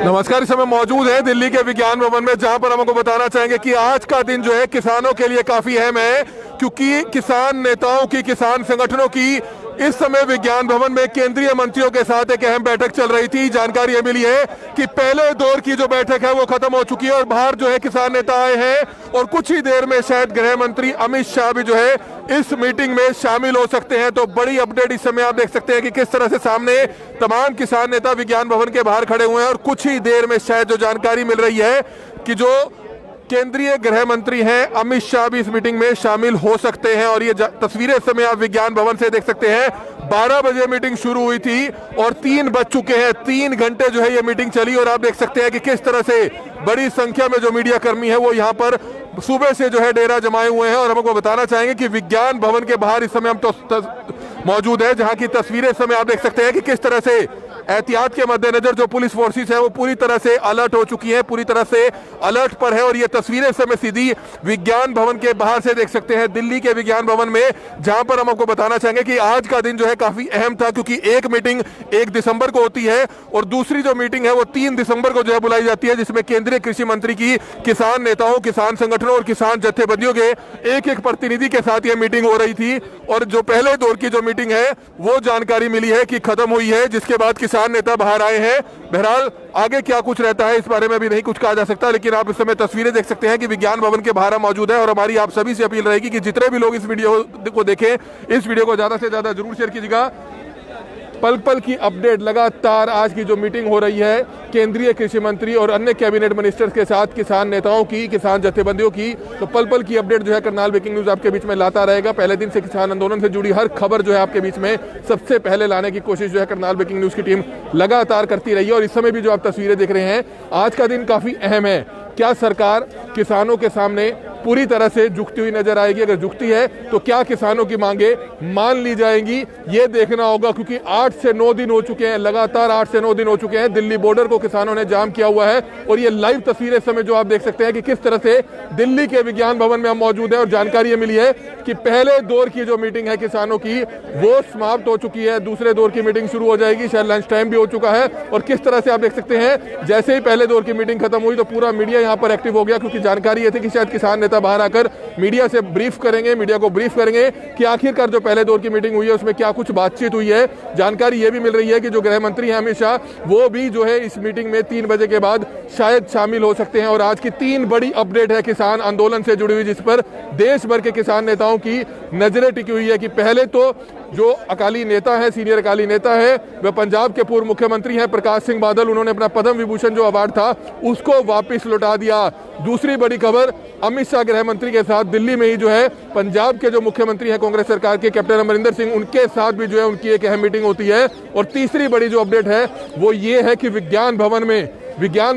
नमस्कार। इस समय मौजूद है दिल्ली के विज्ञान भवन में, जहां पर हम आपको बताना चाहेंगे कि आज का दिन जो है किसानों के लिए काफी अहम है, क्योंकि किसान नेताओं की, किसान संगठनों की इस समय विज्ञान भवन में केंद्रीय मंत्रियों के साथ एक अहम बैठक चल रही थी। जानकारी ये मिली है कि पहले दौर की जो बैठक है वो खत्म हो चुकी है और बाहर जो है किसान नेता आए हैं और कुछ ही देर में शायद गृह मंत्री अमित शाह भी जो है इस मीटिंग में शामिल हो सकते हैं। तो बड़ी अपडेट इस समय आप देख सकते हैं कि किस तरह से सामने तमाम किसान नेता विज्ञान भवन के बाहर खड़े हुए हैं और कुछ ही देर में शायद जो जानकारी मिल रही है कि जो केंद्रीय गृह मंत्री हैं अमित शाह भी इस मीटिंग में शामिल हो सकते हैं। और ये तस्वीरें इस समय आप विज्ञान भवन से देख सकते हैं। 12 बजे मीटिंग शुरू हुई थी और 3 बज चुके हैं। 3 घंटे जो है ये मीटिंग चली और आप देख सकते हैं कि किस तरह से बड़ी संख्या में जो मीडिया कर्मी है वो यहाँ पर सुबह से जो है डेरा जमाए हुए हैं। और हम आपको बताना चाहेंगे कि विज्ञान भवन के बाहर इस समय हम मौजूद है, जहाँ की तस्वीरें इस समय आप देख सकते हैं कि किस तरह से एहतियात के मद्देनजर जो पुलिस फोर्सेस है वो पूरी तरह से अलर्ट हो चुकी है, पूरी तरह से अलर्ट पर है। और ये तस्वीरें समय सीधी विज्ञान भवन के बाहर से देख सकते हैं, दिल्ली के विज्ञान भवन में, जहां पर हम आपको बताना चाहेंगे कि आज का दिन जो है काफी अहम था, क्योंकि एक मीटिंग 1 दिसंबर को होती है और दूसरी जो मीटिंग है वो 3 दिसंबर को जो है बुलाई जाती है, जिसमें केंद्रीय कृषि मंत्री की किसान नेताओं, किसान संगठनों और किसान जत्थेबंदियों के एक प्रतिनिधि के साथ यह मीटिंग हो रही थी। और जो पहले दौर की जो मीटिंग है वो जानकारी मिली है कि खत्म हुई है, जिसके बाद किसान नेता बाहर आए हैं। बहरहाल आगे क्या कुछ रहता है इस बारे में अभी नहीं कुछ कहा जा सकता, लेकिन आप इस समय तस्वीरें देख सकते हैं कि विज्ञान भवन के बाहर मौजूद है। और हमारी आप सभी से अपील रहेगी कि जितने भी लोग इस वीडियो को देखें, इस वीडियो को ज्यादा से ज्यादा जरूर शेयर कीजिएगा। पल पल की अपडेट लगातार आज की जो मीटिंग हो रही है केंद्रीय कृषि मंत्री और अन्य कैबिनेट मिनिस्टर्स के साथ किसान नेताओं की, किसान जत्थेबंदियों की, तो पल पल की अपडेट जो है करनाल ब्रेकिंग न्यूज आपके बीच में लाता रहेगा। पहले दिन से किसान आंदोलन से जुड़ी हर खबर जो है आपके बीच में सबसे पहले लाने की कोशिश जो है करनाल ब्रेकिंग न्यूज की टीम लगातार करती रही है। और इस समय भी जो आप तस्वीरें देख रहे हैं, आज का दिन काफी अहम है। क्या सरकार किसानों के सामने पूरी तरह से झुकती हुई नजर आएगी? अगर झुकती है तो क्या किसानों की मांगे मान ली जाएंगी, ये देखना होगा, क्योंकि 8 से 9 दिन हो चुके हैं, लगातार 8 से 9 दिन हो चुके हैं दिल्ली बॉर्डर को किसानों ने जाम किया हुआ है। और ये लाइव तस्वीरें इस समय जो आप देख सकते हैं कि किस तरह से दिल्ली के विज्ञान भवन में हम मौजूद है। और जानकारी ये मिली है कि पहले दौर की जो मीटिंग है किसानों की वो समाप्त हो चुकी है, दूसरे दौर की मीटिंग शुरू हो जाएगी, शायद लंच टाइम भी हो चुका है। और किस तरह से आप देख सकते हैं, जैसे ही पहले दौर की मीटिंग खत्म हुई तो पूरा मीडिया यहाँ पर एक्टिव हो गया, क्योंकि जानकारी ये थी कि शायद किसान नेता बाहर आकर मीडिया से ब्रीफ करेंगे, मीडिया को ब्रीफ करेंगे कि आखिरकार जो पहले दौर की मीटिंग हुई है उसमें क्या कुछ बातचीत हुई है। जानकारी ये भी मिल रही है कि जो गृह मंत्री हैं अमित शाह, वो भी जो है इस मीटिंग में 3 बजे के बाद शायद शामिल हो सकते हैं। और आज की 3 बड़ी अपडेट है किसान आंदोलन से जुड़ी हुई, जिस पर देश भर के किसान नेताओं की नजरें टिकी हुई है। कि पहले तो जो अकाली नेता है, सीनियर अकाली नेता है, वह पंजाब के पूर्व मुख्यमंत्री हैं प्रकाश सिंह बादल, उन्होंने अपना पद्म विभूषण जो अवार्ड था उसको वापस लौटा दिया। दूसरी बड़ी खबर, अमित शाह गृह मंत्री के साथ दिल्ली में ही जो है पंजाब के जो मुख्यमंत्री हैं कांग्रेस सरकार के, कैप्टन अमरिंदर सिंह, उनके साथ भी जो है उनकी एक अहम मीटिंग होती है। और तीसरी बड़ी जो अपडेट है वो ये है कि विज्ञान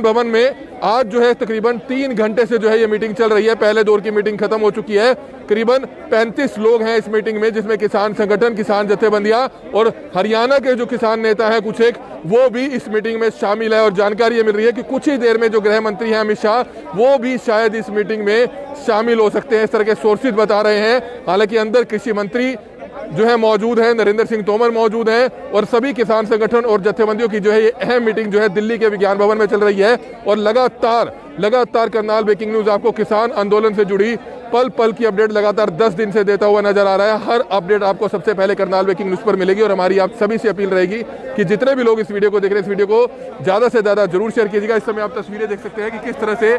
भवन में आज जो है तकरीबन 3 घंटे से जो है ये मीटिंग चल रही है। पहले दौर की मीटिंग खत्म हो चुकी है। करीबन 35 लोग हैं इस मीटिंग में, जिसमें किसान संगठन, किसान जत्थेबंदियां और हरियाणा के जो किसान नेता हैं कुछ एक, वो भी इस मीटिंग में शामिल है। और जानकारी ये मिल रही है कि कुछ ही देर में जो गृह मंत्री हैं अमित शाह, वो भी शायद इस मीटिंग में शामिल हो सकते हैं, इस तरह के सोर्सेज बता रहे हैं। हालांकि अंदर कृषि मंत्री जो है मौजूद है, नरेंद्र सिंह तोमर मौजूद हैं और सभी किसान संगठन और जत्थेबंदियों की जो है ये अहम मीटिंग जो है दिल्ली के विज्ञान भवन में चल रही है। और लगातार करनाल ब्रेकिंग न्यूज आपको किसान आंदोलन से जुड़ी पल पल की अपडेट लगातार 10 दिन से देता हुआ नजर आ रहा है। हर अपडेट आपको सबसे पहले करनाल ब्रेकिंग न्यूज पर मिलेगी। और हमारी आप सभी से अपील रहेगी कि जितने भी लोग इस वीडियो को देख रहे हैं, इस वीडियो को ज्यादा से ज्यादा जरूर शेयर कीजिएगा। इस समय आप तस्वीरें देख सकते हैं कि किस तरह से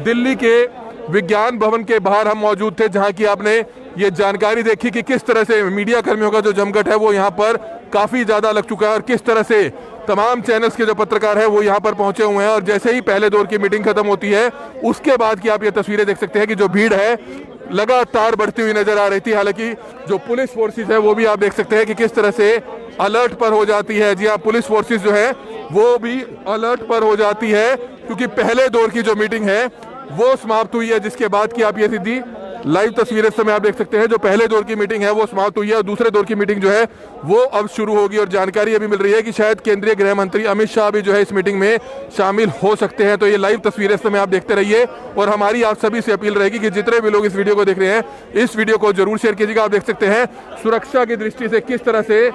दिल्ली के विज्ञान भवन के बाहर हम मौजूद थे, जहां की आपने ये जानकारी देखी कि किस तरह से मीडिया कर्मियों का जो जमघट है वो यहाँ पर काफी ज्यादा लग चुका है। और किस तरह से तमाम चैनल्स के जो पत्रकार हैं वो यहाँ पर पहुंचे हुए हैं। और जैसे ही पहले दौर की मीटिंग खत्म होती है उसके बाद की आप ये तस्वीरें देख सकते हैं कि जो भीड़ है लगातार बढ़ती हुई नजर आ रही थी। हालांकि जो पुलिस फोर्सेस है वो भी आप देख सकते हैं कि किस तरह से अलर्ट पर हो जाती है। जी हाँ, पुलिस फोर्सेस जो है वो भी अलर्ट पर हो जाती है, क्योंकि पहले दौर की जो मीटिंग है वो समाप्त हुई है, जिसके बाद की आप ये सीधी लाइव तस्वीरें समय आप देख सकते हैं। जो पहले दौर की मीटिंग है वो समाप्त हुई है और दूसरे दौर की मीटिंग जो है वो अब शुरू होगी। और जानकारी ये भी मिल रही है कि शायद केंद्रीय गृह मंत्री अमित शाह भी जो है इस मीटिंग में शामिल हो सकते हैं। तो ये लाइव तस्वीरें समय आप देखते रहिए और हमारी आप सभी से अपील रहेगी कि जितने भी लोग इस वीडियो को देख रहे हैं, इस वीडियो को जरूर शेयर कीजिएगा। आप देख सकते हैं सुरक्षा की दृष्टि से किस तरह से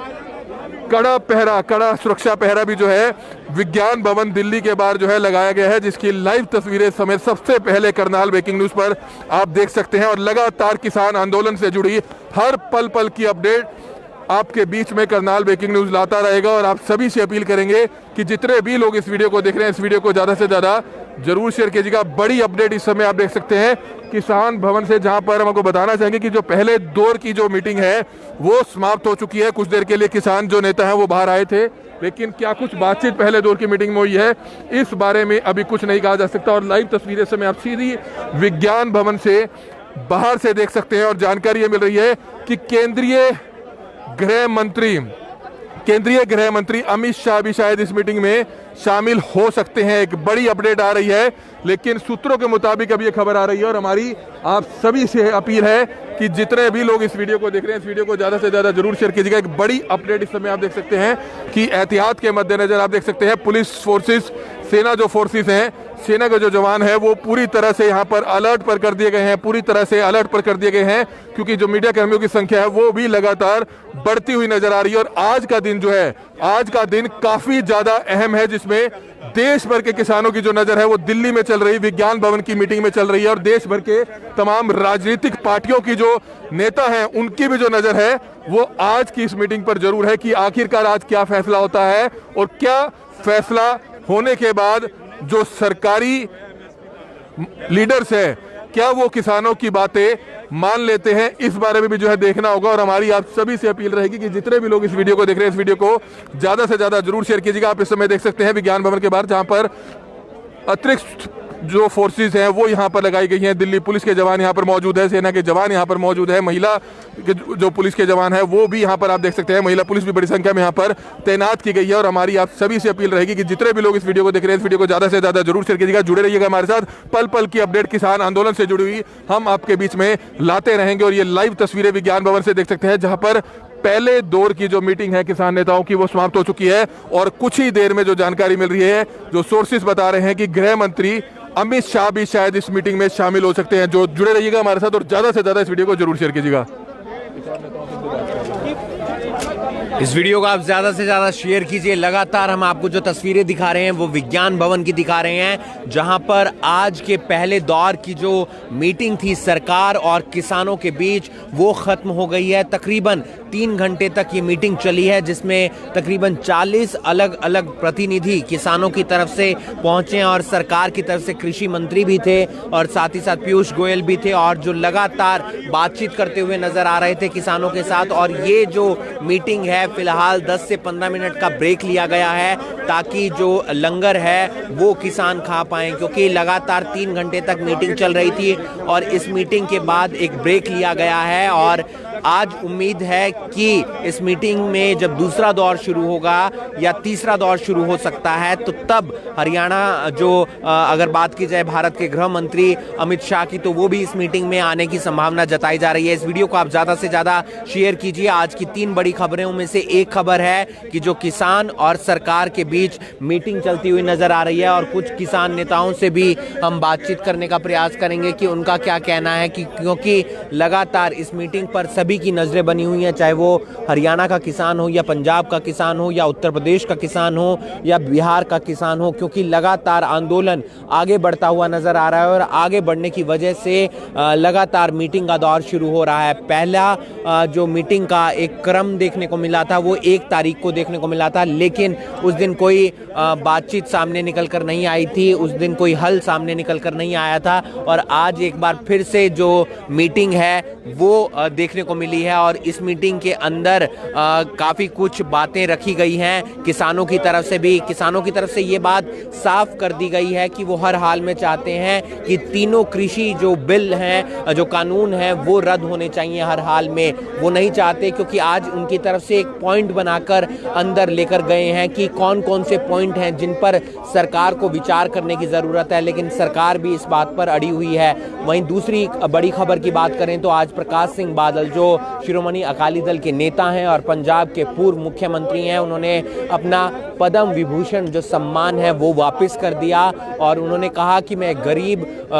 कड़ा पहरा, कड़ा सुरक्षा पहरा भी जो है विज्ञान भवन दिल्ली के बाहर जो है लगाया गया है, जिसकी लाइव तस्वीरें समेत सबसे पहले करनाल ब्रेकिंग न्यूज पर आप देख सकते हैं। और लगातार किसान आंदोलन से जुड़ी हर पल पल की अपडेट आपके बीच में करनाल ब्रेकिंग न्यूज लाता रहेगा। और आप सभी से अपील करेंगे कि जितने भी लोग इस वीडियो को देख रहे हैं, इस वीडियो को ज़्यादा से ज़्यादा जरूर शेयर कीजिएगा। बड़ी अपडेट इस समय आप देख सकते हैं किसान भवन से, जहां पर हम आपको बताना चाहेंगे कि जो पहले दौर की जो मीटिंग है वो समाप्त हो चुकी है। कुछ देर के लिए किसान जो नेता हैं वो बाहर आए थे, लेकिन क्या कुछ बातचीत पहले दौर की मीटिंग में हुई है इस बारे में अभी कुछ नहीं कहा जा सकता। और लाइव तस्वीरें समय आप सीधी विज्ञान भवन से बाहर से देख सकते हैं। और जानकारी ये मिल रही है कि केंद्रीय गृह मंत्री अमित शाह भी शायद इस मीटिंग में शामिल हो सकते हैं। एक बड़ी अपडेट आ रही है, लेकिन सूत्रों के मुताबिक अब ये खबर आ रही है। और हमारी आप सभी से अपील है कि जितने भी लोग इस वीडियो को देख रहे हैं, इस वीडियो को ज़्यादा से ज़्यादा जरूर शेयर कीजिएगा। एक बड़ी अपडेट इस समय आप देख सकते हैं कि एहतियात के मद्देनजर आप देख सकते हैं पुलिस फोर्सेस, सेना जो फोर्सेस हैं, सेना के जो जवान है वो पूरी तरह से यहाँ पर अलर्ट पर कर दिए गए हैं, पूरी तरह से अलर्ट पर कर दिए गए हैं, क्योंकि जो मीडिया कर्मियों की संख्या है वो भी लगातार बढ़ती हुई नजर आ रही है। और आज का दिन जो है, आज का दिन काफी ज्यादा अहम है, जिसमें देश भर के किसानों की जो नजर है वो दिल्ली में चल रही विज्ञान भवन की मीटिंग में चल रही है। और देश भर के तमाम राजनीतिक पार्टियों की जो नेता हैं उनकी भी जो नजर है वो आज की इस मीटिंग पर जरूर है कि आखिरकार आज क्या फैसला होता है और क्या फैसला होने के बाद जो सरकारी लीडर्स है क्या वो किसानों की बातें मान लेते हैं, इस बारे में भी जो है देखना होगा। और हमारी आप सभी से अपील रहेगी कि जितने भी लोग इस वीडियो को देख रहे हैं, इस वीडियो को ज्यादा से ज्यादा जरूर शेयर कीजिएगा। आप इस समय देख सकते हैं विज्ञान भवन के बाहर, जहां पर अतिरिक्त जो फोर्सेस हैं वो यहाँ पर लगाई गई हैं। दिल्ली पुलिस के जवान यहाँ पर मौजूद है, सेना के जवान यहाँ पर मौजूद है, महिला के जो पुलिस के जवान है वो भी यहाँ पर आप देख सकते हैं, महिला पुलिस भी बड़ी संख्या में यहाँ पर तैनात की गई है। और हमारी आप सभी से अपील रहेगी कि जितने भी लोग इस वीडियो को देख रहे हैं, इस वीडियो को ज्यादा से ज्यादा जरूर शेयर कीजिएगा। जुड़े रहिएगा हमारे साथ, पल पल की अपडेट किसान आंदोलन से जुड़ी हुई हम आपके बीच में लाते रहेंगे। और ये लाइव तस्वीरें विज्ञान भवन से देख सकते हैं, जहां पर पहले दौर की जो मीटिंग है किसान नेताओं की वो समाप्त हो चुकी है। और कुछ ही देर में जो जानकारी मिल रही है, जो सोर्सेस बता रहे हैं कि गृह मंत्री अमित शाह भी शायद इस मीटिंग में शामिल हो सकते हैं। जो जुड़े रहिएगा हमारे साथ और ज्यादा से ज्यादा इस वीडियो को जरूर शेयर कीजिएगा। इस वीडियो को आप ज्यादा से ज्यादा शेयर कीजिए। लगातार हम आपको जो तस्वीरें दिखा रहे हैं वो विज्ञान भवन की दिखा रहे हैं, जहां पर आज के पहले दौर की जो मीटिंग थी सरकार और किसानों के बीच वो खत्म हो गई है। तकरीबन 3 घंटे तक ये मीटिंग चली है, जिसमें तकरीबन 40 अलग अलग प्रतिनिधि किसानों की तरफ से पहुंचे और सरकार की तरफ से कृषि मंत्री भी थे और साथ ही साथ पीयूष गोयल भी थे, और जो लगातार बातचीत करते हुए नजर आ रहे थे किसानों के साथ। और ये जो मीटिंग है फिलहाल 10 से 15 मिनट का ब्रेक लिया गया है, ताकि जो लंगर है वो किसान खा पाएं, क्योंकि लगातार 3 घंटे तक मीटिंग चल रही थी और इस मीटिंग के बाद एक ब्रेक लिया गया है। और आज उम्मीद है कि इस मीटिंग में जब दूसरा दौर शुरू होगा या तीसरा दौर शुरू हो सकता है, तो तब हरियाणा जो अगर बात की जाए भारत के गृह मंत्री अमित शाह की, तो वो भी इस मीटिंग में आने की संभावना जताई जा रही है। इस वीडियो को आप ज्यादा से ज्यादा शेयर कीजिए। आज की 3 बड़ी खबरों में से एक खबर है कि जो किसान और सरकार के बीच मीटिंग चलती हुई नजर आ रही है, और कुछ किसान नेताओं से भी हम बातचीत करने का प्रयास करेंगे कि उनका क्या कहना है, कि क्योंकि लगातार इस मीटिंग पर सभी की नजरें बनी हुई हैं, चाहे वो हरियाणा का किसान हो या पंजाब का किसान हो या उत्तर प्रदेश का किसान हो या बिहार का किसान हो, क्योंकि लगातार आंदोलन आगे बढ़ता हुआ नजर आ रहा है और आगे बढ़ने की वजह से लगातार मीटिंग का दौर शुरू हो रहा है। पहला जो मीटिंग का एक क्रम देखने को मिला था वो 1 तारीख को देखने को मिला था, लेकिन उस दिन कोई बातचीत सामने निकल कर नहीं आई थी, उस दिन कोई हल सामने निकल कर नहीं आया था। और आज एक बार फिर से जो मीटिंग है वो देखने को मिली है, और इस मीटिंग के अंदर काफ़ी कुछ बातें रखी गई हैं किसानों की तरफ से भी। किसानों की तरफ से ये बात साफ कर दी गई है कि वो हर हाल में चाहते हैं कि तीनों कृषि जो बिल हैं, जो कानून हैं, वो रद्द होने चाहिए हर हाल में। वो नहीं चाहते, क्योंकि आज उनकी तरफ से एक पॉइंट बनाकर अंदर लेकर गए हैं कि कौन कौन से पॉइंट हैं जिन पर सरकार को विचार करने की ज़रूरत है, लेकिन सरकार भी इस बात पर अड़ी हुई है। वहीं दूसरी बड़ी खबर की बात करें तो आज प्रकाश सिंह बादल, जो शिरोमणि अकाली दल के नेता हैं और पंजाब के पूर्व मुख्यमंत्री हैं, उन्होंने अपना पद्म विभूषण जो सम्मान है वो वापस कर दिया, और उन्होंने कहा कि मैं गरीब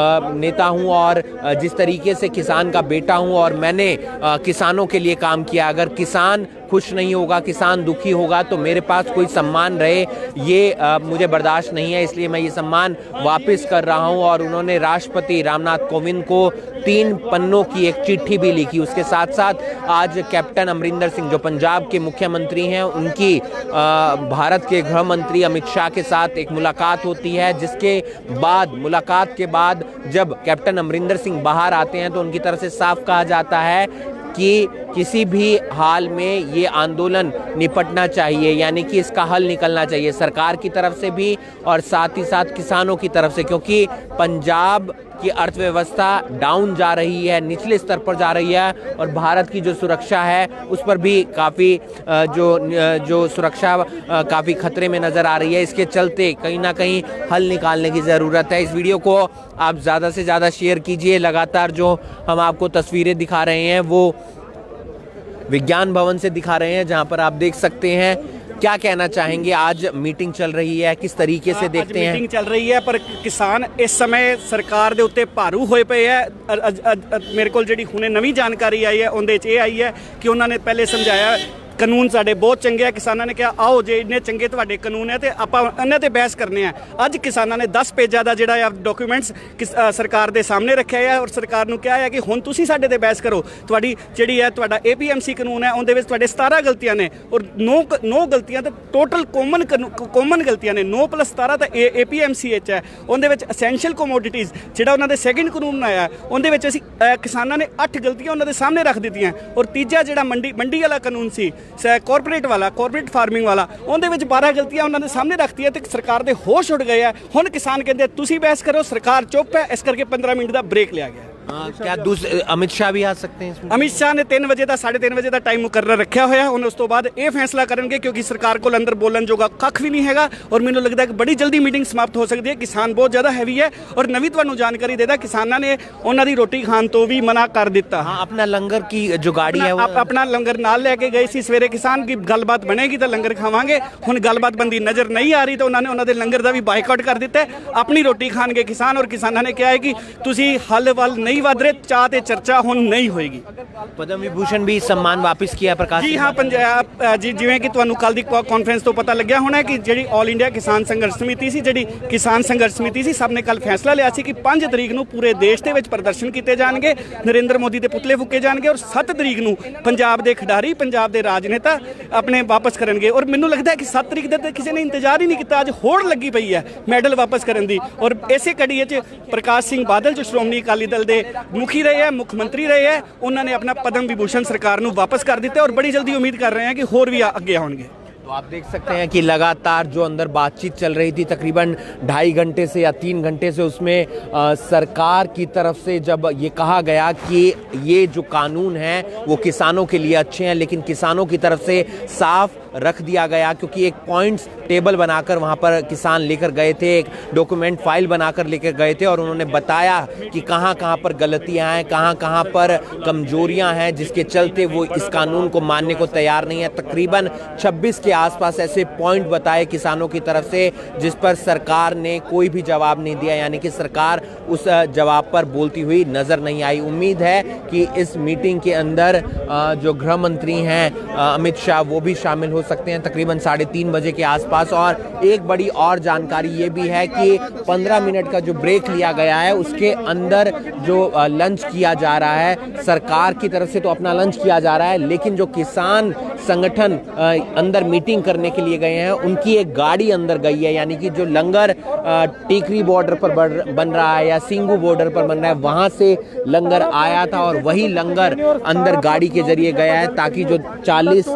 नेता हूं और जिस तरीके से किसान का बेटा हूं और मैंने किसानों के लिए काम किया, अगर किसान खुश नहीं होगा, किसान दुखी होगा तो मेरे पास कोई सम्मान रहे ये मुझे बर्दाश्त नहीं है, इसलिए मैं ये सम्मान वापस कर रहा हूं। और उन्होंने राष्ट्रपति रामनाथ कोविंद को 3 पन्नों की एक चिट्ठी भी लिखी। उसके साथ साथ आज कैप्टन अमरिंदर सिंह जो पंजाब के मुख्यमंत्री हैं उनकी भारत के गृह मंत्री अमित शाह के साथ एक मुलाकात होती है, जिसके बाद मुलाकात के बाद जब कैप्टन अमरिंदर सिंह बाहर आते हैं तो उनकी तरफ से साफ कहा जाता है कि किसी भी हाल में ये आंदोलन निपटना चाहिए, यानी कि इसका हल निकलना चाहिए सरकार की तरफ से भी और साथ ही साथ किसानों की तरफ से, क्योंकि पंजाब की अर्थव्यवस्था डाउन जा रही है, निचले स्तर पर जा रही है और भारत की जो सुरक्षा है उस पर भी काफ़ी जो सुरक्षा काफ़ी खतरे में नज़र आ रही है। इसके चलते कहीं ना कहीं हल निकालने की ज़रूरत है। इस वीडियो को आप ज़्यादा से ज़्यादा शेयर कीजिए। लगातार जो हम आपको तस्वीरें दिखा रहे हैं वो विज्ञान भवन से दिखा रहे हैं, जहां पर आप देख सकते हैं। क्या कहना चाहेंगे, आज मीटिंग चल रही है, किस तरीके से देखते हैं? मीटिंग चल रही है पर किसान इस समय सरकार ਦੇ ਉੱਤੇ ਭਾਰੂ ਹੋਏ ਪਏ ਹੈ। ਮੇਰੇ ਕੋਲ ਜਿਹੜੀ ਹੁਣੇ ਨਵੀਂ ਜਾਣਕਾਰੀ ਆਈ ਹੈ ਉਹਦੇ 'ਚ ਇਹ ਆਈ ਹੈ ਕਿ ਉਹਨਾਂ ਨੇ ਪਹਿਲੇ ਸਮਝਾਇਆ ਕਾਨੂੰਨ ਸਾਡੇ ਬਹੁਤ ਚੰਗੇ ਆ। ਕਿਸਾਨਾਂ ਨੇ ਕਿਹਾ ਆਓ ਜੇ ਇੰਨੇ ਚੰਗੇ ਤੁਹਾਡੇ ਕਾਨੂੰਨ ਹੈ ਤੇ ਆਪਾਂ ਇਹਨਾਂ ਤੇ ਬਹਿਸ ਕਰਨੇ ਆ। ਅੱਜ ਕਿਸਾਨਾਂ ਨੇ 10 ਪੇਜਾਂ ਦਾ ਜਿਹੜਾ ਆ ਡਾਕੂਮੈਂਟਸ ਸਰਕਾਰ ਦੇ ਸਾਹਮਣੇ ਰੱਖਿਆ ਹੈ ਔਰ ਸਰਕਾਰ ਨੂੰ ਕਿਹਾ ਹੈ ਕਿ ਹੁਣ ਤੁਸੀਂ ਸਾਡੇ ਤੇ ਬਹਿਸ ਕਰੋ। ਤੁਹਾਡੀ ਜਿਹੜੀ ਹੈ ਤੁਹਾਡਾ APMC ਕਾਨੂੰਨ ਹੈ ਉਹਦੇ ਵਿੱਚ ਤੁਹਾਡੇ 17 ਗਲਤੀਆਂ ਨੇ ਔਰ 9 ਗਲਤੀਆਂ ਤੇ ਟੋਟਲ ਕਾਮਨ ਗਲਤੀਆਂ ਨੇ। 9+17 ਤਾਂ APMC ਵਿੱਚ ਹੈ। ਉਹਦੇ ਵਿੱਚ ਅਸੈਂਸ਼ੀਅਲ ਕਮੋਡਿਟੀਜ਼ ਜਿਹੜਾ ਉਹਨਾਂ ਦੇ ਸੈਕਿੰਡ ਕਾਨੂੰਨ ਆਇਆ ਉਹਦੇ ਵਿੱਚ ਅਸੀਂ ਕਿਸਾਨਾਂ ਨੇ 8 ਗਲਤੀਆਂ ਉਹਨਾਂ ਦੇ ਸਾਹਮਣੇ ਰੱਖ ਦਿੱਤੀਆਂ ਔਰ ਤੀਜਾ ਜਿਹੜਾ ਮੰਡੀ ਵਾਲਾ ਕਾਨੂੰਨ ਸੀ ਕਾਰਪੋਰੇਟ ਫਾਰਮਿੰਗ ਵਾਲਾ ਉਹਦੇ ਵਿੱਚ 12 ਗਲਤੀਆਂ ਉਹਨਾਂ ਦੇ ਸਾਹਮਣੇ ਰੱਖਤੀਆਂ ਤੇ ਸਰਕਾਰ ਦੇ ਹੋਸ਼ ਉੱਡ ਗਏ ਆ। ਹੁਣ ਕਿਸਾਨ ਕਹਿੰਦੇ ਤੁਸੀਂ ਬਹਿਸ ਕਰੋ, ਸਰਕਾਰ ਚੁੱਪ ਹੈ, ਇਸ ਕਰਕੇ 15 ਮਿੰਟ ਦਾ ਬ੍ਰੇਕ ਲਿਆ ਗਿਆ। क्या दूसरे अमित शाह भी आ सकते हैं इसमें? ਅਮਿਤ ਸ਼ਾਹ ਨੇ 3 ਵਜੇ ਦਾ 3:30 ਵਜੇ ਦਾ ਟਾਈਮ ਮੁਕਰਰ ਰੱਖਿਆ ਹੋਇਆ। ਹੁਣ ਉਸ ਤੋਂ ਬਾਅਦ ਇਹ ਫੈਸਲਾ ਕਰਨਗੇ ਕਿਉਂਕਿ ਸਰਕਾਰ ਕੋਲ ਅੰਦਰ ਬੋਲਣ ਜੋਗਾ ਕੱਖ ਵੀ ਨਹੀਂ ਹੈਗਾ ਔਰ ਮੈਨੂੰ ਲੱਗਦਾ ਕਿ ਬੜੀ ਜਲਦੀ ਮੀਟਿੰਗ ਸਮਾਪਤ ਹੋ ਸਕਦੀ ਹੈ। ਕਿਸਾਨ ਬਹੁਤ ਜ਼ਿਆਦਾ ਹੈਵੀ ਹੈ ਔਰ ਨਵੀਂ ਤੁਹਾਨੂੰ ਜਾਣਕਾਰੀ ਦੇਦਾ ਕਿਸਾਨਾਂ ਨੇ ਉਹਨਾਂ ਦੀ ਰੋਟੀ ਖਾਣ ਤੋਂ ਵੀ ਮਨਾ ਕਰ ਦਿੱਤਾ। हाँ, अपना लंगर की जो गाड़ी है वो ਆਪਣਾ ਲੰਗਰ ਨਾਲ ਲੈ ਕੇ ਗਏ ਸੀ। ਸਵੇਰੇ ਕਿਸਾਨ ਦੀ ਗੱਲਬਾਤ ਬਣੇਗੀ ਤਾਂ ਲੰਗਰ ਖਾਵਾਂਗੇ। ਹੁਣ ਗੱਲਬਾਤ ਬੰਦੀ ਨਜ਼ਰ ਨਹੀਂ ਆ ਰਹੀ ਤਾਂ ਉਹਨਾਂ ਦੇ ਲੰਗਰ ਦਾ ਵੀ ਬਾਈਕਾਟ ਕਰ ਦਿੱਤਾ। ਆਪਣੀ ਰੋਟੀ ਖਾਣਗੇ ਕਿਸਾਨ ਔਰ ਕਿਸਾਨਾਂ ਨੇ ਕਿਹਾ ਹੈ ਕਿ ਤੁਸੀਂ ਹੱਲ ਵੱਲ ਨਹੀਂ ਵਧ ਰਹੇ, ਚਾਹ ਤੇ ਚਰਚਾ ਹੁਣ ਨਹੀਂ ਹੋਏਗੀ। पद्म विभूषण भी सम्मान वापस किया प्रकाश ਜੀ ਹਾਂ ਪੰਜਾਬ ਜੀ ਜਿਵੇਂ ਕਿ ਤੁਹਾਨੂੰ ਕੱਲ ਦੀ ਕਾਨਫਰੰਸ ਤੋਂ ਪਤਾ ਲੱਗਿਆ ਹੋਣਾ ਕਿ ਜਿਹੜੀ ਆਲ ਇੰਡੀਆ ਕਿਸਾਨ ਸੰਘਰਸ਼ ਸਮਿਤੀ ਸੀ, ਜਿਹੜੀ ਕਿਸਾਨ ਸੰਘਰਸ਼ ਸਮਿਤੀ ਸੀ, ਸਭ ਨੇ ਕੱਲ ਫੈਸਲਾ ਲਿਆ ਸੀ ਕਿ 5 ਤਰੀਕ ਨੂੰ ਪੂਰੇ ਦੇਸ਼ ਦੇ ਵਿੱਚ ਪ੍ਰਦਰਸ਼ਨ ਕੀਤੇ ਜਾਣਗੇ, ਨਰਿੰਦਰ ਮੋਦੀ ਦੇ ਪੁਤਲੇ ਫੂਕੇ ਜਾਣਗੇ ਔਰ 7 ਤਰੀਕ ਨੂੰ ਪੰਜਾਬ ਦੇ ਖਿਡਾਰੀ, ਪੰਜਾਬ ਦੇ ਰਾਜਨੇਤਾ ਆਪਣੇ ਵਾਪਸ ਕਰਨਗੇ। ਔਰ ਮੈਨੂੰ ਲੱਗਦਾ ਹੈ ਕਿ 7 ਤਰੀਕ ਦੇ ਕਿਸੇ ਨੇ ਇੰਤਜ਼ਾਰ ਹੀ ਨਹੀਂ ਕੀਤਾ। ਅੱਜ ਹੋੜ ਲੱਗੀ ਪਈ ਹੈ ਮੈਡਲ ਵਾਪਸ ਕਰਨ ਦੀ ਔਰ ਇਸੇ ਕੜੀ 'ਚ ਪ੍ਰਕਾਸ਼ ਸਿੰਘ ਬਾਦਲ ਜੋ ਸ਼੍ਰੋਮਣੀ ਅਕਾਲੀ ਦਲ ਦੇ ਮੁਖੀ ਰਹੇ ਹੈ, ਮੁੱਖ ਮੰਤਰੀ ਰਹੇ ਹੈ, ਉਹਨਾਂ ਨੇ ਆਪਣਾ ਪਦਮ ਵਿਭੂਸ਼ਣ ਸਰਕਾਰ ਨੂੰ ਵਾਪਸ ਕਰ ਦਿੱਤਾ ਔਰ बड़ी जल्दी उम्मीद कर रहे हैं कि होर भी आगे होंगे। तो आप देख सकते हैं कि लगातार जो अंदर बातचीत चल रही थी तकरीबन 2.5 घंटे से या 3 घंटे से, उसमें सरकार की तरफ से जब ये कहा गया कि ये जो कानून हैं वो किसानों के लिए अच्छे हैं, लेकिन किसानों की तरफ से साफ रख दिया गया क्योंकि एक पॉइंट्स टेबल बनाकर वहाँ पर किसान लेकर गए थे, एक डॉक्यूमेंट फाइल बनाकर लेकर गए थे और उन्होंने बताया कि कहाँ कहाँ पर गलतियाँ हैं, कहाँ कहाँ पर कमजोरियाँ हैं, जिसके चलते वो इस कानून को मानने को तैयार नहीं है। तकरीबन 26 के आसपास ऐसे पॉइंट बताए किसानों की तरफ से जिस पर सरकार ने कोई भी जवाब नहीं दिया, यानी कि सरकार उस जवाब पर बोलती हुई नजर नहीं आई। उम्मीद है कि इस मीटिंग के अंदर जो गृह मंत्री हैं अमित शाह वो भी शामिल हो सकते हैं तकरीबन 3:30 बजे के आसपास। और एक बड़ी और जानकारी ये भी है कि 15 मिनट का जो ब्रेक लिया गया है उसके अंदर जो लंच किया जा रहा है सरकार की तरफ से, तो अपना लंच किया जा रहा है, लेकिन जो किसान संगठन अंदर मीटिंग करने के लिए गए हैं उनकी एक गाड़ी अंदर गई है, यानी कि जो लंगर टीकरी बॉर्डर पर बन रहा है या सिंगू बॉर्डर पर बन रहा है वहां से लंगर आया था और वही लंगर अंदर गाड़ी के जरिए गया है ताकि जो 40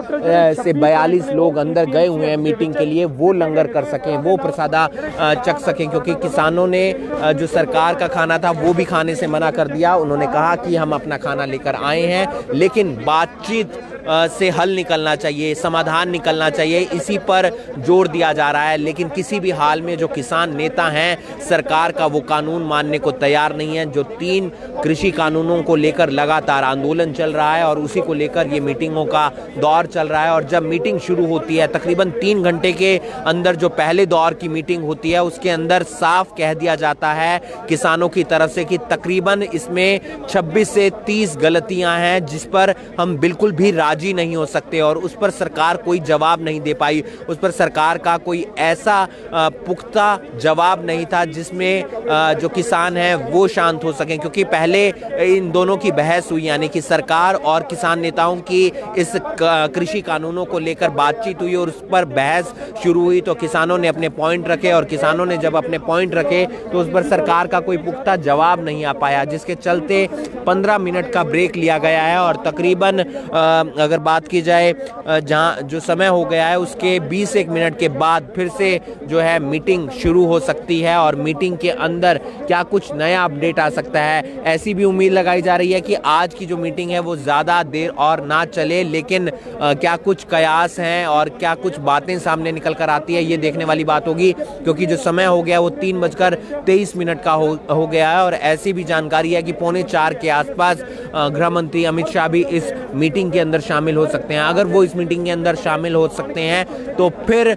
से 42 लोग अंदर गए हुए हैं मीटिंग के लिए वो लंगर कर सकें, वो प्रसादा चख सकें, क्योंकि किसानों ने जो सरकार का खाना था वो भी खाने से मना कर दिया। उन्होंने कहा कि हम अपना खाना लेकर आए हैं लेकिन बातचीत से हल निकलना चाहिए, समाधान निकलना चाहिए, इसी पर जोर दिया जा रहा है। लेकिन किसी भी हाल में जो किसान नेता हैं सरकार का वो कानून मानने को तैयार नहीं है। जो 3 कृषि कानूनों को लेकर लगातार आंदोलन चल रहा है और उसी को लेकर ये मीटिंगों का दौर चल रहा है। और जब मीटिंग शुरू होती है तकरीबन 3 घंटे के अंदर जो पहले दौर की मीटिंग होती है उसके अंदर साफ कह दिया जाता है किसानों की तरफ से कि तकरीबन इसमें 26 से 30 गलतियां हैं जिस पर हम बिल्कुल भी राजी राजी नहीं हो सकते और उस पर सरकार कोई जवाब नहीं दे पाई, उस पर सरकार का कोई ऐसा पुख्ता जवाब नहीं था जिसमें जो किसान हैं वो शांत हो सकें। क्योंकि पहले इन दोनों की बहस हुई, यानी कि सरकार और किसान नेताओं की इस कृषि कानूनों को लेकर बातचीत हुई और उस पर बहस शुरू हुई, तो किसानों ने अपने पॉइंट रखे और किसानों ने जब अपने पॉइंट रखे तो उस पर सरकार का कोई पुख्ता जवाब नहीं आ पाया, जिसके चलते 15 मिनट का ब्रेक लिया गया है। और तकरीबन अगर बात की जाए जहां जो समय हो गया है उसके 20-1 मिनट के बाद फिर से जो है मीटिंग शुरू हो सकती है और मीटिंग के अंदर क्या कुछ नया अपडेट आ सकता है, ऐसी भी उम्मीद लगाई जा रही है कि आज की जो मीटिंग है वो ज़्यादा देर और ना चले। लेकिन क्या कुछ कयास हैं और क्या कुछ बातें सामने निकल कर आती है ये देखने वाली बात होगी, क्योंकि जो समय हो गया वो 3:23 का हो गया है। और ऐसी भी जानकारी है कि 3:45 के आसपास गृह मंत्री अमित शाह भी इस मीटिंग के अंदर शामिल हो सकते हैं। अगर वो इस मीटिंग के अंदर शामिल हो सकते हैं तो फिर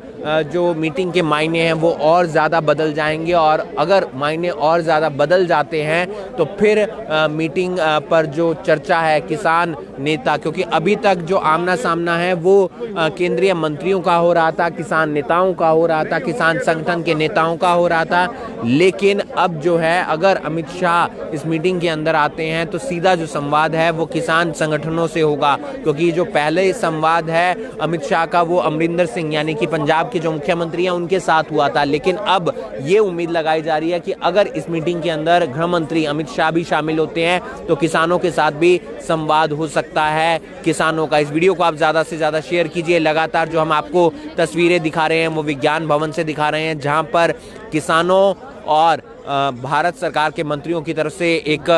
जो मीटिंग के मायने हैं वो और ज़्यादा बदल जाएंगे, और अगर मायने और ज़्यादा बदल जाते हैं तो फिर मीटिंग पर जो चर्चा है किसान नेता, क्योंकि अभी तक जो आमना सामना है वो केंद्रीय मंत्रियों का हो रहा था, किसान नेताओं का हो रहा था, किसान संगठन के नेताओं का हो रहा था। लेकिन अब जो है अगर अमित शाह इस मीटिंग के अंदर आते हैं तो सीधा जो संवाद है वो किसान संगठनों से होगा, क्योंकि जो पहले संवाद है अमित शाह का वो अमरिंदर सिंह यानी कि पंजाब के जो मुख्यमंत्री हैं उनके साथ हुआ था। लेकिन अब ये उम्मीद लगाई जा रही है कि अगर इस मीटिंग के अंदर गृह मंत्री अमित शाह भी शामिल होते हैं तो किसानों के साथ भी संवाद हो सकता है किसानों का। इस वीडियो को आप ज़्यादा से ज़्यादा शेयर कीजिए। लगातार जो हम आपको तस्वीरें दिखा रहे हैं वो विज्ञान भवन से दिखा रहे हैं, जहां पर किसानों और भारत सरकार के मंत्रियों की तरफ से एक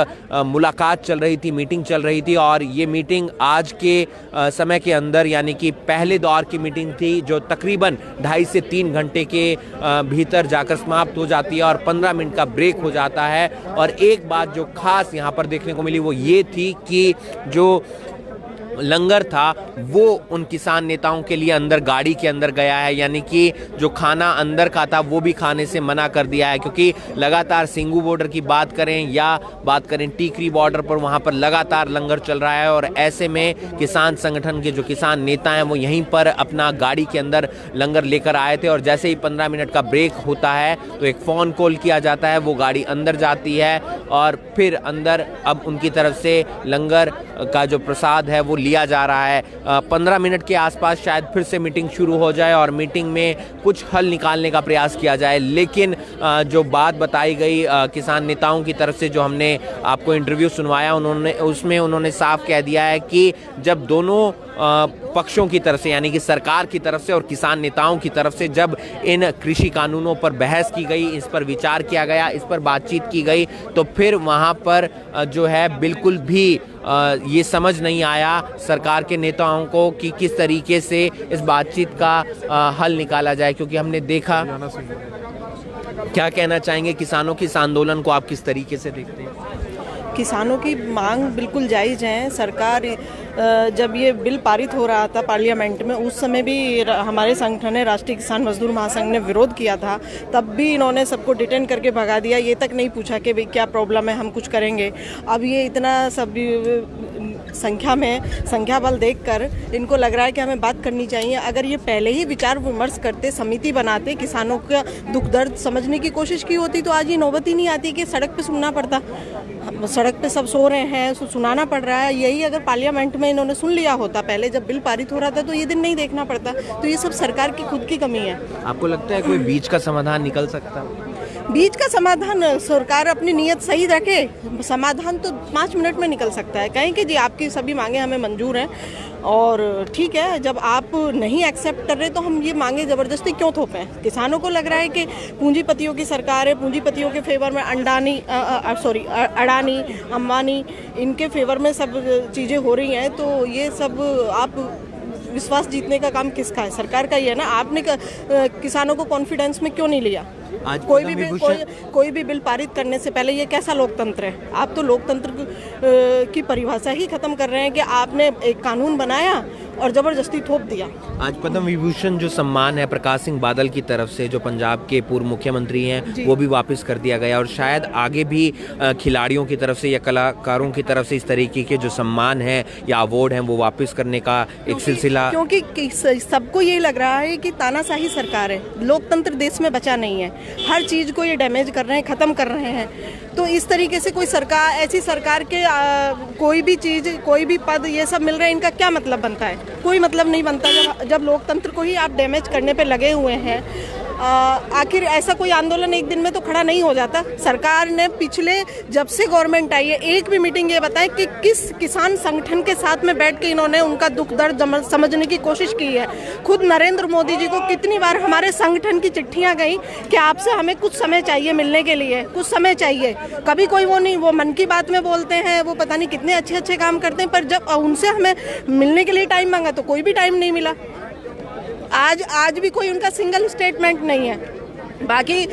मुलाकात चल रही थी, मीटिंग चल रही थी। और ये मीटिंग आज के समय के अंदर यानी कि पहले दौर की मीटिंग थी जो तकरीबन 2.5 से 3 घंटे के भीतर जाकर समाप्त हो जाती है और 15 मिनट का ब्रेक हो जाता है। और एक बात जो खास यहाँ पर देखने को मिली वो ये थी कि जो लंगर था वो उन किसान नेताओं के लिए अंदर गाड़ी के अंदर गया है, यानी कि जो खाना अंदर का था वो भी खाने से मना कर दिया है। क्योंकि लगातार सिंगू बॉर्डर की बात करें या बात करें टीकरी बॉर्डर पर, वहाँ पर लगातार लंगर चल रहा है और ऐसे में किसान संगठन के जो किसान नेता हैं वो यहीं पर अपना गाड़ी के अंदर लंगर लेकर आए थे। और जैसे ही 15 मिनट का ब्रेक होता है तो एक फ़ोन कॉल किया जाता है, वो गाड़ी अंदर जाती है और फिर अंदर अब उनकी तरफ से लंगर का जो प्रसाद है वो लिया जा रहा है। 15 मिनट के आसपास शायद फिर से मीटिंग शुरू हो जाए और मीटिंग में कुछ हल निकालने का प्रयास किया जाए। लेकिन जो बात बताई गई किसान नेताओं की तरफ से, जो हमने आपको इंटरव्यू सुनवाया, उसमें उन्होंने साफ कह दिया है कि जब दोनों पक्षों की तरफ से यानी कि सरकार की तरफ से और किसान नेताओं की तरफ से जब इन कृषि कानूनों पर बहस की गई, इस पर विचार किया गया, इस पर बातचीत की गई, तो फिर वहाँ पर जो है बिल्कुल भी ये समझ नहीं आया सरकार के नेताओं को कि किस तरीके से इस बातचीत का हल निकाला जाए। क्योंकि हमने देखा, क्या कहना चाहेंगे किसानों के इस आंदोलन को आप किस तरीके से देखते हैं? किसानों की मांग बिल्कुल जायज़ है। सरकार जब ये बिल पारित हो रहा था पार्लियामेंट में, उस समय भी हमारे संगठन है राष्ट्रीय किसान मजदूर महासंघ ने विरोध किया था, तब भी इन्होंने सबको डिटेन करके भगा दिया, ये तक नहीं पूछा कि भाई क्या प्रॉब्लम है, हम कुछ करेंगे। अब ये इतना सब संख्या बल देखकर इनको लग रहा है कि हमें बात करनी चाहिए। अगर ये पहले ही विचार विमर्श करते, समिति बनाते, किसानों का दुख दर्द समझने की कोशिश की होती तो आज ये नौबत ही नहीं आती कि सड़क पे सुनना पड़ता। सड़क पे सब सो रहे हैं, सुनाना पड़ रहा है। यही अगर पार्लियामेंट में इन्होंने सुन लिया होता पहले जब बिल पारित हो रहा था तो ये दिन नहीं देखना पड़ता। तो ये सब सरकार की खुद की कमी है। आपको लगता है कोई बीच का समाधान निकल सकता? बीच का समाधान सरकार अपनी नीयत सही रखे, समाधान तो 5 मिनट में निकल सकता है। कहें कि जी आपकी सभी मांगे हमें मंजूर हैं और ठीक है, जब आप नहीं एक्सेप्ट कर रहे तो हम ये मांगे ज़बरदस्ती क्यों थोपें? किसानों को लग रहा है कि पूंजीपतियों की सरकार है, पूंजीपतियों के फेवर में अडानी अंबानी इनके फेवर में सब चीज़ें हो रही हैं, तो ये सब आप विश्वास जीतने का काम किसका है? सरकार का ही है ना। आपने किसानों को कॉन्फिडेंस में क्यों नहीं लिया? आज कोई भी बिल पारित करने से पहले ये कैसा लोकतंत्र है? आप तो लोकतंत्र की परिभाषा ही खत्म कर रहे हैं कि आपने एक कानून बनाया और ज़बरदस्ती थोप दिया। आज पद्म विभूषण जो सम्मान है प्रकाश सिंह बादल की तरफ से, जो पंजाब के पूर्व मुख्यमंत्री हैं, वो भी वापस कर दिया गया और शायद आगे भी खिलाड़ियों की तरफ से या कलाकारों की तरफ से इस तरीके के जो सम्मान है या अवार्ड हैं वो वापस करने का एक सिलसिला, क्योंकि सबको ये लग रहा है कि तानाशाही सरकार है, लोकतंत्र देश में बचा नहीं है, हर चीज़ को ये डैमेज कर रहे हैं, ख़त्म कर रहे हैं। तो इस तरीके से कोई सरकार, ऐसी सरकार के कोई भी चीज़, कोई भी पद, ये सब मिल रहे हैं, इनका क्या मतलब बनता है? कोई मतलब नहीं बनता जब लोकतंत्र को ही आप डैमेज करने पे लगे हुए हैं। आखिर ऐसा कोई आंदोलन एक दिन में तो खड़ा नहीं हो जाता। सरकार ने पिछले, जब से गवर्नमेंट आई है, एक भी मीटिंग ये बताएं कि किस किसान संगठन के साथ में बैठ के इन्होंने उनका दुख दर्द समझने की कोशिश की है। खुद नरेंद्र मोदी जी को कितनी बार हमारे संगठन की चिट्ठियां गई कि आपसे हमें कुछ समय चाहिए मिलने के लिए, कुछ समय चाहिए। कभी कोई वो नहीं, वो मन की बात में बोलते हैं, वो पता नहीं कितने अच्छे अच्छे काम करते हैं, पर जब उनसे हमें मिलने के लिए टाइम मांगा तो कोई भी टाइम नहीं मिला। आज भी कोई उनका सिंगल स्टेटमेंट नहीं है। बाकी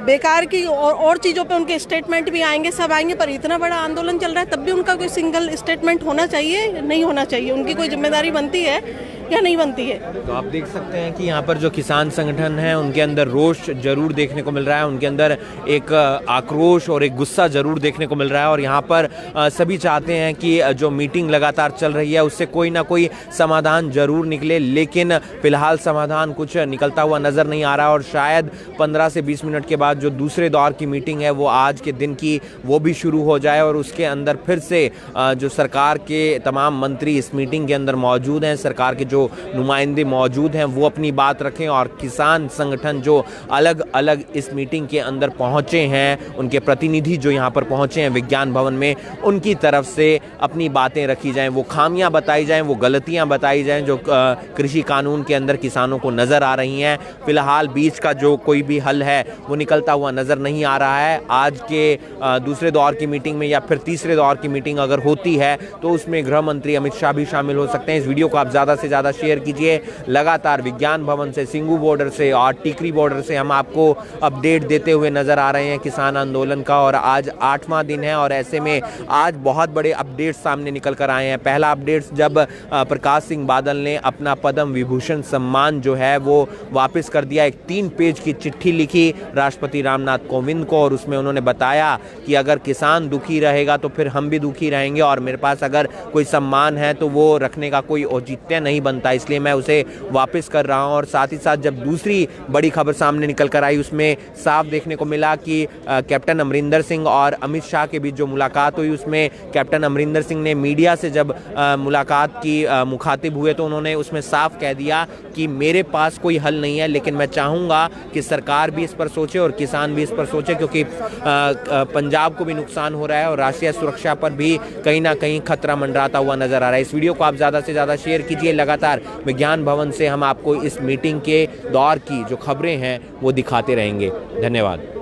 बेकार की और चीज़ों पे उनके स्टेटमेंट भी आएंगे, सब आएंगे, पर इतना बड़ा आंदोलन चल रहा है तब भी उनका कोई सिंगल स्टेटमेंट होना चाहिए, नहीं होना चाहिए? उनकी कोई जिम्मेदारी बनती है या नहीं बनती है? तो आप देख सकते हैं कि यहाँ पर जो किसान संगठन है उनके अंदर रोष जरूर देखने को मिल रहा है, उनके अंदर एक आक्रोश और एक गुस्सा जरूर देखने को मिल रहा है और यहाँ पर सभी चाहते हैं कि जो मीटिंग लगातार चल रही है उससे कोई ना कोई समाधान जरूर निकले, लेकिन फिलहाल समाधान कुछ निकलता हुआ नजर नहीं आ रहा और शायद 15 से 20 मिनट के बाद जो दूसरे दौर की मीटिंग है वो आज के दिन की वो भी शुरू हो जाए और उसके अंदर फिर से जो सरकार के तमाम मंत्री इस मीटिंग के अंदर मौजूद हैं, सरकार के जो नुमाइंदे मौजूद हैं वो अपनी बात रखें और किसान संगठन जो अलग अलग इस मीटिंग के अंदर पहुंचे हैं, उनके प्रतिनिधि जो यहां पर पहुंचे हैं विज्ञान भवन में, उनकी तरफ से अपनी बातें रखी जाएं, वो खामियां बताई जाएं, वो गलतियां बताई जाएं जो कृषि कानून के अंदर किसानों को नजर आ रही हैं। फिलहाल बीच का जो कोई भी हल है वो निकलता हुआ नजर नहीं आ रहा है। आज के दूसरे दौर की मीटिंग में या फिर तीसरे दौर की मीटिंग अगर होती है तो उसमें गृह मंत्री अमित शाह भी शामिल हो सकते हैं। इस वीडियो को आप ज़्यादा से ज़्यादा शेयर कीजिए। लगातार विज्ञान भवन से, सिंगू बॉर्डर से और टिकरी बॉर्डर से हम आपको अपडेट देते हुए नजर आ रहे हैं किसान आंदोलन का और आज 8वां दिन है और ऐसे में आज बहुत बड़े अपडेट सामने निकल कर आए हैं। पहला अपडेट जब प्रकाश सिंह बादल ने अपना पद्म विभूषण सम्मान जो है वो वापस कर दिया, एक 3 पेज की चिट्ठी लिखी राष्ट्रपति रामनाथ कोविंद को और उसमें उन्होंने बताया कि अगर किसान दुखी रहेगा तो फिर हम भी दुखी रहेंगे और मेरे पास अगर कोई सम्मान है तो वो रखने का कोई औचित्य नहीं बनता, इसलिए मैं उसे वापस कर रहा हूं। और साथ ही साथ जब दूसरी बड़ी खबर सामने निकल कर आई उसमें साफ देखने को मिला कि कैप्टन अमरिंदर सिंह और अमित शाह के बीच जो मुलाकात हुई उसमें कैप्टन अमरिंदर सिंह ने मीडिया से जब मुलाकात की मुखातिब हुए तो उन्होंने उसमें साफ कह दिया कि मेरे पास कोई हल नहीं है, लेकिन मैं चाहूँगा कि सरकार भी इस पर सोचे और किसान भी इस पर सोचे, क्योंकि पंजाब को भी नुकसान हो रहा है और राष्ट्रीय सुरक्षा पर भी कहीं ना कहीं खतरा मंडराता हुआ नजर आ रहा है। इस वीडियो को आप ज़्यादा से ज़्यादा शेयर कीजिए। लगातार विज्ञान भवन से हम आपको इस मीटिंग के दौर की जो खबरें हैं वो दिखाते रहेंगे। धन्यवाद।